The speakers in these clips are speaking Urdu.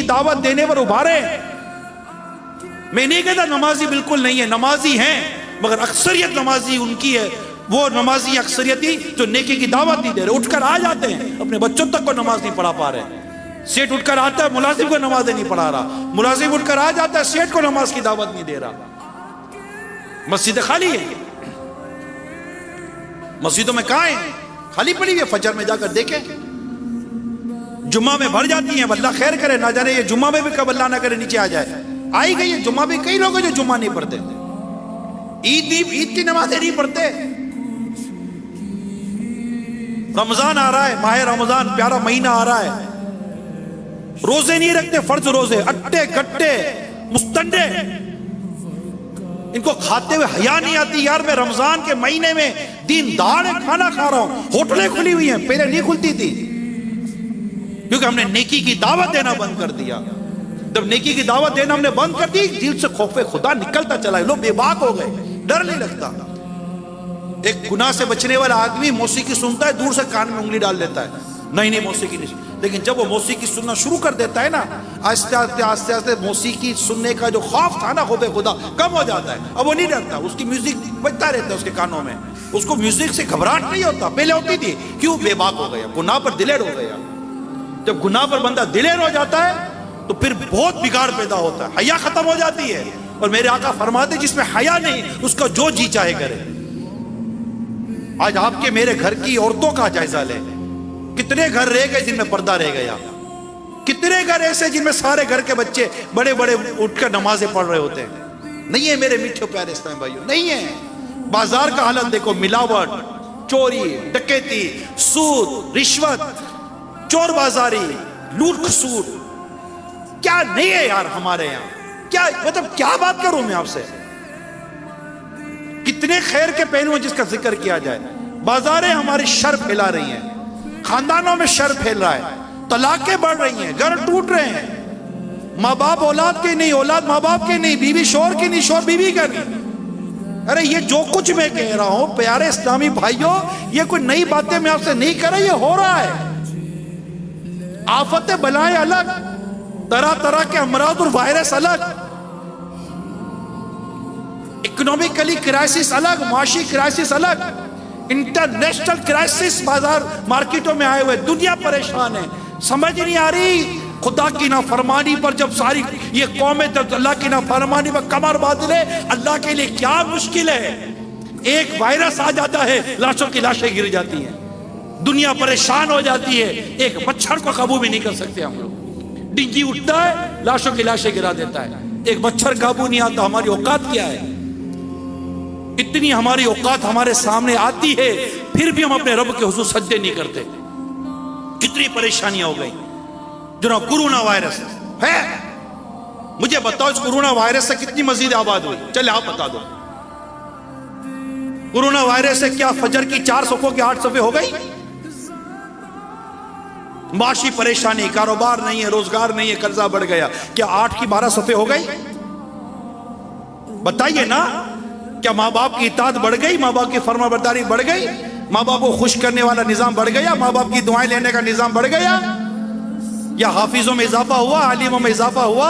دعوت دینے پر ابھارے. میں نہیں کہتا نمازی بالکل نہیں ہے، نمازی ہیں، مگر اکثریت نمازی ان کی ہے، وہ نمازی اکثریتی جو نیکی کی دعوت نہیں دے رہے. اٹھ کر آ جاتے ہیں، اپنے بچوں تک کو نماز نہیں پڑھا پا رہے. سیٹ اٹھ کر آتا ہے، ملازم کو نماز نہیں پڑھا رہا. ملازم اٹھ کر آ جاتا ہے، سیٹ کو نماز کی دعوت نہیں دے رہا. مسجد خالی ہے، مسجدوں میں کہاں ہیں؟ خالی پڑی ہوئی ہے. فجر میں جا کر دیکھیں، جمعہ میں بھر جاتی ہیں. اللہ خیر کرے، نہ جانے یہ جمعہ میں بھی کب اللہ نہ کرے نیچے آ جائے. آئی گئی ہے جمعہ بھی. کئی لوگ ہیں جو جمعہ نہیں پڑھتے، عید کی نمازیں نہیں پڑھتے. رمضان آ رہا ہے، ماہ رمضان پیارا مہینہ آ رہا ہے، روزے نہیں رکھتے، فرض روزے، اٹے گٹے مستنڈے. ان کو کھاتے ہوئے حیا نہیں آتی. یار میں رمضان کے مہینے میں دین دہاڑے کھانا کھا رہا ہوں. ہوٹلیں کھلی ہوئی ہیں، پہلے نہیں کھلتی تھی، کیونکہ ہم نے نیکی کی دعوت دینا بند کر دیا. جب نیکی کی دعوت دینا ہم نے بند کر دی، دل سے خوف خدا نکلتا چلا. لوگ بے باک ہو گئے، ڈر نہیں لگتا. ایک گناہ سے بچنے والا آدمی موسیقی سنتا ہے، دور سے کان میں انگلی ڈال دیتا ہے، نہیں موسیقی نہیں. لیکن جب وہ موسیقی سننا شروع کر دیتا ہے نا، آہستہ آہستہ آہستہ موسیقی سننے کا جو خوف تھا نا، خوف خدا کم ہو جاتا ہے. اب وہ نہیں ڈرتا، اس کی میوزک بجتا رہتا ہے اس کے کانوں میں، اس کو میوزک سے گھبراہٹ نہیں ہوتا. پہلے ہوتی تھی. کیوں؟ بے باک ہو گیا، گناہ پر دلیر ہو گیا. جب گناہ پر بندہ دلیر ہو جاتا ہے تو پھر بہت بگاڑ پیدا ہوتا ہے، حیا ختم ہو جاتی ہے. اور میرے آقا فرماتے جس میں حیا نہیں اس کا جو جی چاہے کرے. آج آپ کے میرے گھر کی عورتوں کا جائزہ لیں. کتنے گھر رہ گئے جن میں پردہ رہ گیا؟ کتنے گھر ایسے جن میں سارے گھر کے بچے بڑے بڑے اٹھ کر نمازیں پڑھ رہے ہوتے ہیں؟ نہیں ہے میرے میٹھے پیارے اسلام بھائیوں، نہیں ہے. بازار کا حالت دیکھو، ملاوٹ، چوری، ڈکیتی، سود، رشوت، چور بازاری، لوٹ کھسوٹ. کیا نہیں ہے یار ہمارے یہاں؟ کیا مطلب کیا بات کروں میں آپ سے؟ کتنے خیر کے پہلو ہیں جس کا ذکر کیا جائے. بازاریں ہماری شر پھیلا رہی ہیں، خاندانوں میں شر پھیل رہا ہے، طلاقیں بڑھ رہی ہیں، گھر ٹوٹ رہے ہیں. ماں باپ اولاد کے نہیں، اولاد ماں باپ کے نہیں، بیوی شوہر کی نہیں، شوہر بیوی کا نہیں. ارے یہ جو کچھ میں کہہ رہا ہوں پیارے اسلامی بھائیوں، یہ کوئی نئی باتیں میں آپ سے نہیں کر رہا، یہ ہو رہا ہے. آفتیں بلائیں الگ، طرح طرح کے امراض اور وائرس الگ، اکنومیکلی کرائسس الگ، معاشی کرائسس الگ، انٹرنیشنل کرائسس بازار مارکیٹوں میں آئے ہوئے. دنیا پریشان ہے، سمجھ نہیں آ رہی. خدا کی نافرمانی پر جب ساری یہ قومیں جب اللہ کی نافرمانی پر کمر باندھ لے، اللہ کے لیے کیا مشکل ہے. ایک وائرس آ جاتا ہے، لاشوں کی لاشیں گر جاتی ہیں، دنیا پریشان ہو جاتی ہے. ایک مچھر کو قابو بھی نہیں کر سکتے ہم لوگ. ڈینگی اٹھتا ہے، لاشوں کی لاشیں گرا دیتا ہے. ایک مچھر قابو نہیں آتا. ہماری اوقات کیا ہے؟ اتنی ہماری اوقات ہمارے سامنے آتی ہے، پھر بھی ہم اپنے رب کے حضور سجدے نہیں کرتے. کتنی پریشانیاں ہو گئی. جناب کورونا وائرس ہے، مجھے بتاؤ اس کورونا وائرس سے کتنی مزید آباد ہوئی؟ چلے آپ بتا دو. کورونا وائرس سے کیا فجر کی 4 صفوں کی 8 صفحے ہو گئی؟ معاشی پریشانی، کاروبار نہیں ہے، روزگار نہیں ہے، قرضہ بڑھ گیا. کیا 8 کی 12 صفحے ہو گئی؟ بتائیے نا. کیا ماں باپ کی اطاعت بڑھ گئی؟ ماں باپ کی فرما برداری بڑھ گئی؟ ماں باپ کو خوش کرنے والا نظام بڑھ گیا؟ ماں باپ کی دعائیں لینے کا نظام بڑھ گیا؟ یا حافظوں میں اضافہ ہوا؟ عالموں میں اضافہ ہوا؟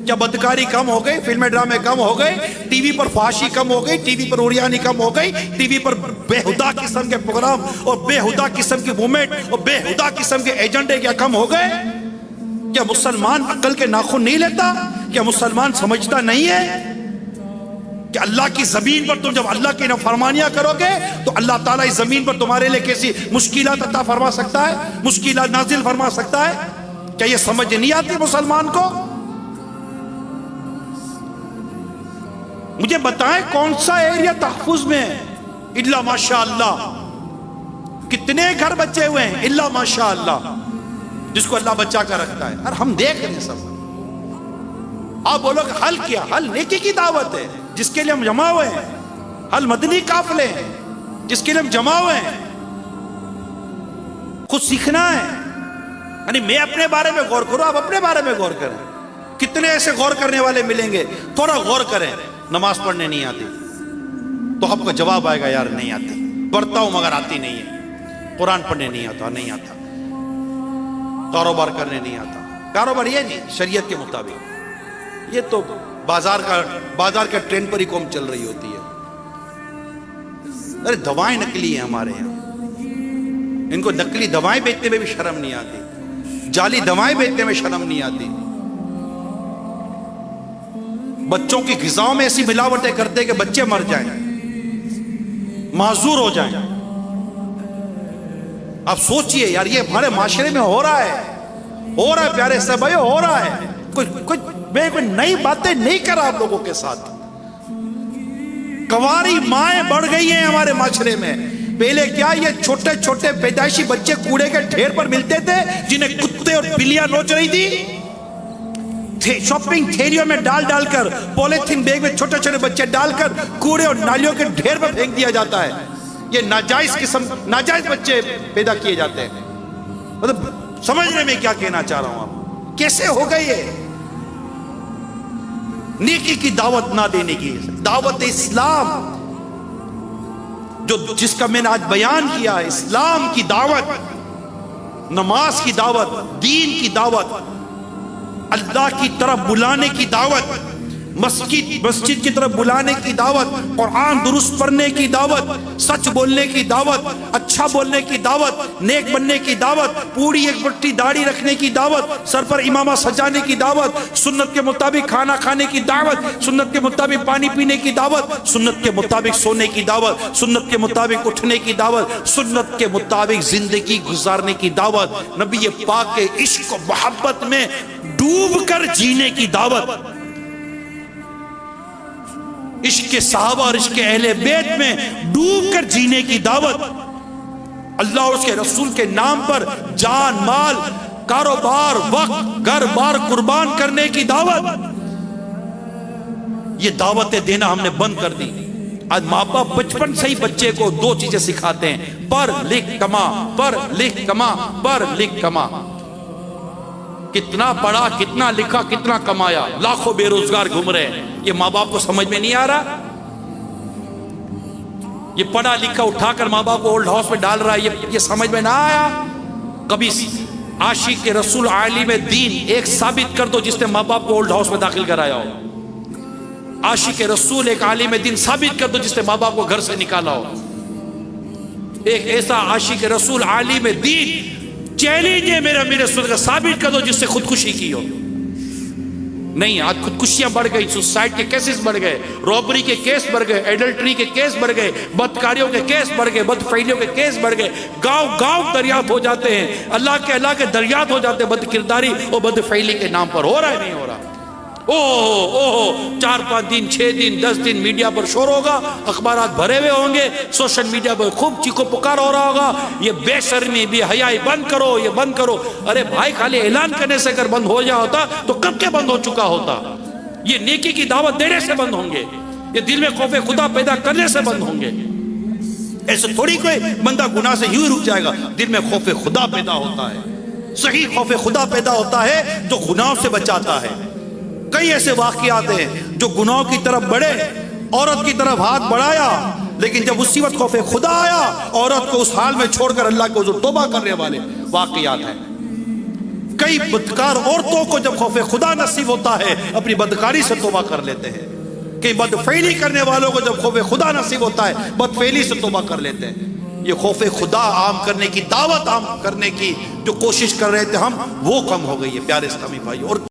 کیا بدکاری کم ہو گئی؟ فلمیں ڈرامے کم ہو گئے؟ ٹی وی پر فحاشی کم ہو گئی؟ ٹی وی پر اوریانی کم ہو گئی؟ ٹی وی پر بےہدہ قسم کے پروگرام اور بےہدہ قسم کی موومنٹ اور بےہدہ قسم کے ایجنڈے کیا کم ہو گئے؟ کیا مسلمان عقل کے ناخن نہیں لیتا؟ کیا مسلمان سمجھتا نہیں ہے کہ اللہ کی زمین پر تم جب اللہ کی نافرمانیاں کرو گے تو اللہ تعالیٰ اس زمین پر تمہارے لئے کیسی مشکلات عطا فرما سکتا ہے، مشکلات نازل فرما سکتا ہے؟ کیا یہ سمجھ نہیں آتی مسلمان کو؟ مجھے بتائیں کون سا ایریا تحفظ میں ہے؟ الا ماشاءاللہ. کتنے گھر بچے ہوئے ہیں؟ الا ماشاءاللہ، جس کو اللہ بچا کر رکھتا ہے. اور ہم دیکھ رہے ہیں سب. آپ بولو کہ حل کیا؟ حل نیکی کی دعوت ہے جس کے لیے ہم جمع ہوئے ہیں. حل مدنی قافلے ہیں جس کے لیے ہم جمع ہوئے ہیں. خود سیکھنا ہے. یعنی میں اپنے بارے میں غور کروں، آپ اپنے بارے میں غور کریں. کتنے ایسے غور کرنے والے ملیں گے؟ تھوڑا غور کریں. نماز پڑھنے نہیں آتی تو آپ کو جواب آئے گا یار نہیں آتی. پڑھتا ہوں مگر آتی نہیں ہے. قرآن پڑھنے نہیں آتا، نہیں آتا. کاروبار کرنے نہیں آتا. کاروبار یہ نہیں شریعت کے مطابق، یہ تو بازار کا ٹرینڈ پر ہی قوم چل رہی ہوتی ہے۔ ارے دوائیں نکلی ہیں ہمارے یہاں، ان کو نکلی دوائیں بیچنے میں بھی شرم نہیں آتی، جعلی دوائیں بیچنے میں شرم نہیں آتی، بچوں کی غذاؤں میں ایسی ملاوٹیں کرتے کہ بچے مر جائیں، معذور ہو جائیں۔ آپ سوچئے یار، یہ ہمارے معاشرے میں ہو رہا ہے پیارے صاحب بھائی، ہو رہا ہے۔ میں کوئی نئی باتیں نہیں کر رہا آپ لوگوں کے ساتھ۔ کنواری مائیں بڑھ گئی ہیں ہمارے معاشرے میں۔ پہلے کیا یہ چھوٹے چھوٹے پیدائشی بچے کوڑے کے ڈھیر پر ملتے تھے جنہیں کتے اور بلیاں نوچ رہی تھی، شاپنگ تھیلیوں میں ڈال کر، پولیتھین بیگ میں چھوٹے چھوٹے بچے ڈال کر کوڑے اور نالیوں کے ڈھیر پر پھینک دیا جاتا ہے۔ یہ ناجائز بچے پیدا کیے جاتے ہیں۔ مطلب سمجھ رہے میں کیا کہنا چاہ رہا ہوں؟ آپ کیسے ہو گئے یہ؟ نیکی کی دعوت نہ دینے کی، دعوت اسلام جس کا میں نے آج بیان کیا ہے، اسلام کی دعوت، نماز کی دعوت، دین کی دعوت، اللہ کی طرف بلانے کی دعوت، مسجد کی طرف بلانے کی دعوت، قرآن درست پڑھنے کی دعوت، سچ بولنے کی دعوت، اچھا بولنے کی دعوت، نیک بننے کی دعوت، پوری ایک بٹی داڑھی رکھنے کی دعوت، سر پر امامہ سجانے کی دعوت، سنت کے مطابق کھانا کھانے کی دعوت، سنت کے مطابق پانی پینے کی دعوت، سنت کے مطابق سونے کی دعوت، سنت کے مطابق اٹھنے کی دعوت، سنت کے مطابق زندگی گزارنے کی دعوت، نبی پاک کے عشق و محبت میں ڈوب کر جینے کی دعوت، عشق کے صحابہ اور عشق اہل بیت میں ڈوب کر جینے کی دعوت، اللہ اور اس کے رسول کے نام پر جان مال کاروبار وقت گھر بار قربان کرنے کی دعوت۔ یہ دعوتیں دینا ہم نے بند کر دی۔ آج ماں باپ بچپن سے ہی بچے کو دو چیزیں سکھاتے ہیں، پڑھ لکھ کما، پڑھ لکھ کما، پڑھ لکھ کما۔ کتنا پڑھا، کتنا لکھا، کتنا کمایا، لاکھوں بے روزگار گھوم رہے ہیں۔ یہ ماں باپ کو سمجھ میں نہیں آ رہا؟ یہ پڑھا لکھا اٹھا کر ماں باپ کو اولڈ ہاؤس میں ڈال رہا ہے، یہ سمجھ میں نہ آیا؟ کبھی عاشق رسول عالم دین ایک ثابت کر دو جس نے ماں باپ کو اولڈ ہاؤس میں داخل کرایا ہو۔ عاشق رسول ایک عالم دین ثابت کر دو جس نے ماں باپ کو گھر سے نکالا ہو۔ ایک ایسا عاشق رسول عالم دین چیلنج ہے میرے سن کا، ثابت کر دو جس سے خودکشی کی ہو۔ نہیں، آج خودکشیاں بڑھ گئی، سوسائڈ کے کیسز بڑھ گئے، رابری کے کیس بڑھ گئے، ایڈلٹری کے کیس بڑھ گئے، بدکاریوں کے کیس بڑھ گئے، بدفعلیوں کے کیس بڑھ گئے، گاؤں دریافت ہو جاتے ہیں، اللہ کے دریافت ہو جاتے ہیں بد کرداری اور بدفعلی کے نام پر۔ ہو رہا ہے نہیں ہو رہا؟ اوہ 4-5 دن 6 دن 10 دن میڈیا پر شور ہوگا، اخبارات بھرے ہوئے ہوں گے، سوشل میڈیا پر خوب چیخو پکار ہو رہا ہوگا، یہ بے شرمی بے حیائی بند کرو، یہ بند کرو۔ ارے بھائی، خالی اعلان کرنے سے اگر بند ہو جا ہوتا تو کب کے بند ہو چکا ہوتا۔ یہ نیکی کی دعوت دینے سے بند ہوں گے، یہ دل میں خوف خدا پیدا کرنے سے بند ہوں گے۔ ایسے تھوڑی کوئی بندہ گناہ سے یوں رک جائے گا، دل میں خوف خدا پیدا ہوتا ہے۔ صحیح خوف خدا پیدا ہوتا ہے جو گناہوں سے بچاتا ہے۔ کئی ایسے واقعات ہیں جو گناہوں کی طرف بڑھے، عورت کی طرف ہاتھ بڑھایا، لیکن جب اسی وقت خوف خدا آیا، عورت کو اس حال میں چھوڑ کر اللہ کے حضور توبہ کرنے والے واقعات ہیں۔ کئی بدکار عورتوں کو جب خوف خدا نصیب ہوتا ہے اپنی بدکاری سے توبہ کر لیتے ہیں۔ کئی بدفعلی کرنے والوں کو جب خوف خدا نصیب ہوتا ہے بدفعلی سے توبہ کر لیتے ہیں۔ یہ خوف خدا عام کرنے کی، دعوت عام کرنے کی جو کوشش کر رہے تھے ہم، وہ کم ہو گئی ہے پیارے اسلامی بھائی۔ اور